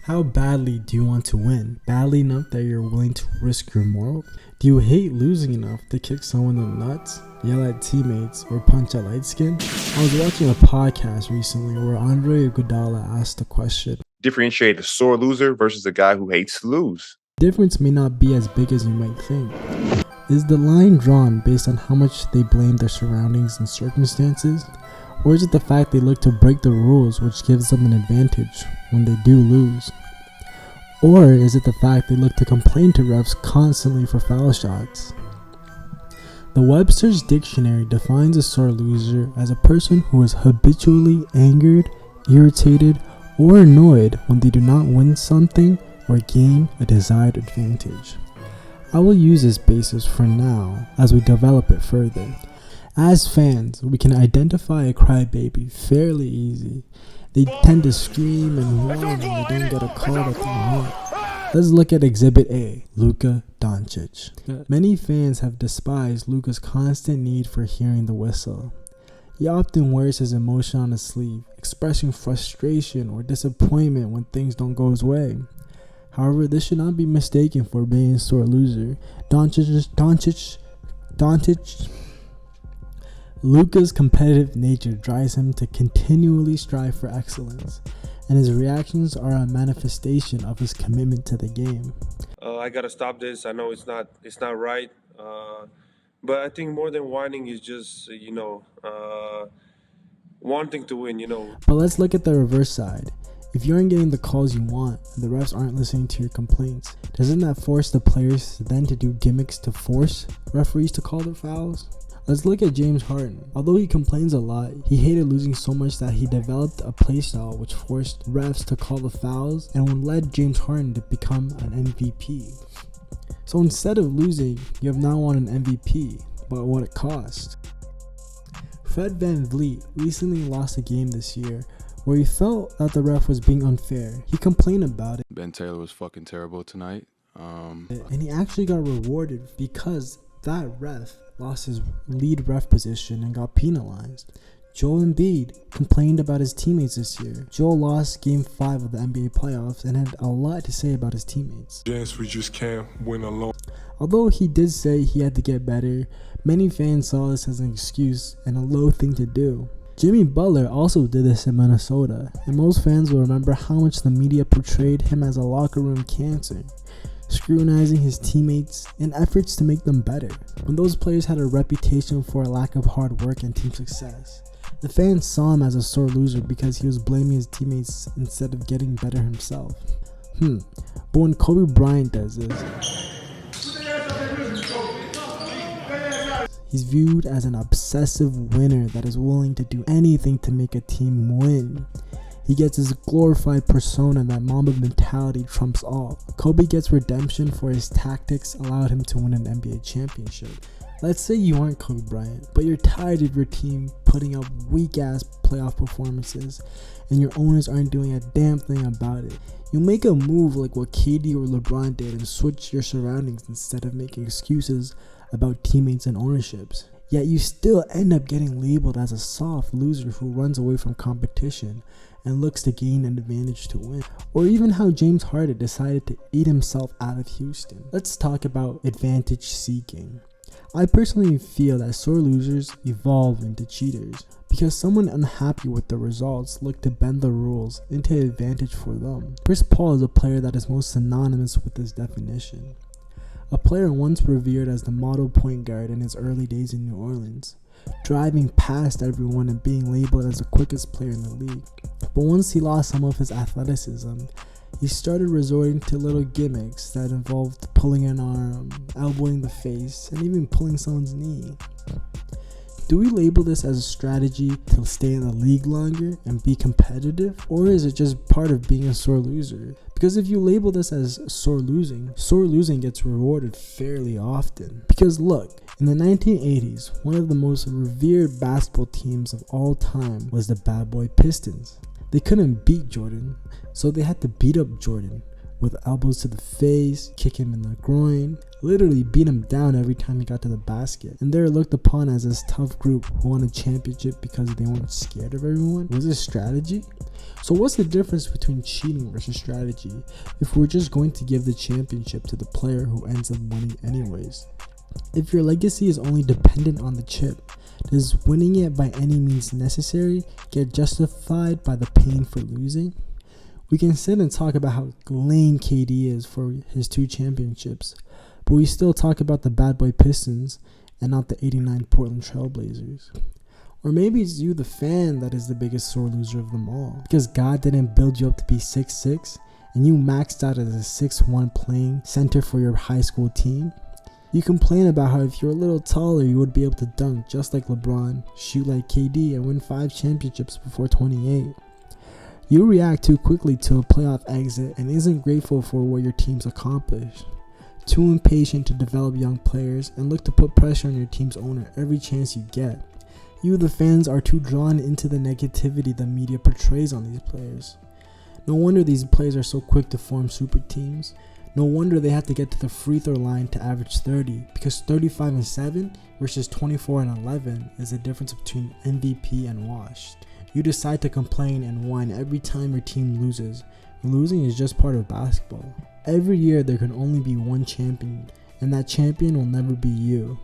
How badly do you want to win? Badly enough that you're willing to risk your moral? Do you hate losing enough to kick someone in the nuts, yell at teammates, or punch a light skin? I was watching a podcast recently where Andre Iguodala asked the question. Differentiate a sore loser versus a guy who hates to lose. The difference may not be as big as you might think. Is the line drawn based on how much they blame their surroundings and circumstances? Or is it the fact they look to break the rules which gives them an advantage when they do lose? Or is it the fact they look to complain to refs constantly for foul shots? The Webster's Dictionary defines a sore loser as a person who is habitually angered, irritated, or annoyed when they do not win something or gain a desired advantage. I will use this basis for now as we develop it further. As fans, we can identify a crybaby fairly easy. They tend to scream and whine when they don't get a call that they want. Let's look at Exhibit A, Luka Doncic. Many fans have despised Luka's constant need for hearing the whistle. He often wears his emotion on his sleeve, expressing frustration or disappointment when things don't go his way. However, this should not be mistaken for being a sore loser. Luka's competitive nature drives him to continually strive for excellence, and his reactions are a manifestation of his commitment to the game. I gotta stop this. I know it's not right, but I think more than whining is just wanting to win. But let's look at the reverse side. If you aren't getting the calls you want and the refs aren't listening to your complaints, doesn't that force the players then to do gimmicks to force referees to call their fouls? Let's look at James Harden. Although he complains a lot, he hated losing so much that he developed a playstyle which forced refs to call the fouls and led James Harden to become an MVP. So instead of losing, you have now won an MVP, but at what it cost? Fred VanVleet recently lost a game this year where he felt that the ref was being unfair. He complained about it. Ben Taylor was fucking terrible tonight. And he actually got rewarded because that ref lost his lead ref position and got penalized. Joel Embiid complained about his teammates this year. Joel lost Game 5 of the NBA playoffs and had a lot to say about his teammates. Yes, we just can't win alone. Although he did say he had to get better, many fans saw this as an excuse and a low thing to do. Jimmy Butler also did this in Minnesota, and most fans will remember how much the media portrayed him as a locker room cancer, scrutinizing his teammates in efforts to make them better. When those players had a reputation for a lack of hard work and team success, the fans saw him as a sore loser because he was blaming his teammates instead of getting better himself. But when Kobe Bryant does this, he's viewed as an obsessive winner that is willing to do anything to make a team win. He gets his glorified persona that Mamba mentality trumps all. Kobe gets redemption for his tactics allowed him to win an NBA championship. Let's say you aren't Kobe Bryant, but you're tired of your team putting up weak-ass playoff performances and your owners aren't doing a damn thing about it. You make a move like what KD or LeBron did and switch your surroundings instead of making excuses about teammates and ownerships. Yet you still end up getting labeled as a soft loser who runs away from competition and looks to gain an advantage to win. Or even how James Harden decided to eat himself out of Houston. Let's talk about advantage seeking. I personally feel that sore losers evolve into cheaters because someone unhappy with the results look to bend the rules into advantage for them. Chris Paul is a player that is most synonymous with this definition. A player once revered as the model point guard in his early days in New Orleans, driving past everyone and being labeled as the quickest player in the league. But once he lost some of his athleticism, he started resorting to little gimmicks that involved pulling an arm, elbowing the face, and even pulling someone's knee. Do we label this as a strategy to stay in the league longer and be competitive? Or is it just part of being a sore loser? Because if you label this as sore losing gets rewarded fairly often. Because look, in the 1980s, one of the most revered basketball teams of all time was the Bad Boy Pistons. They couldn't beat Jordan, so they had to beat up Jordan with elbows to the face, kick him in the groin, literally beat him down every time he got to the basket. And they're looked upon as this tough group who won a championship because they weren't scared of everyone. Was this strategy? So what's the difference between cheating versus strategy if we're just going to give the championship to the player who ends up winning anyways? If your legacy is only dependent on the chip, does winning it by any means necessary get justified by the pain for losing? We can sit and talk about how lame KD is for his 2 championships, but we still talk about the bad boy Pistons and not the 89 Portland Trailblazers. Or maybe it's you, the fan, that is the biggest sore loser of them all, because God didn't build you up to be 6'6", and you maxed out as a 6'1" playing center for your high school team. You complain about how if you're a little taller, you would be able to dunk just like LeBron, shoot like KD, and win 5 championships before 28. You react too quickly to a playoff exit and isn't grateful for what your team's accomplished. Too impatient to develop young players and look to put pressure on your team's owner every chance you get. You, the fans, are too drawn into the negativity the media portrays on these players. No wonder these players are so quick to form super teams. No wonder they have to get to the free throw line to average 30, because 35-7 versus 24-11 is the difference between MVP and washed. You decide to complain and whine every time your team loses. Losing is just part of basketball. Every year there can only be one champion, and that champion will never be you.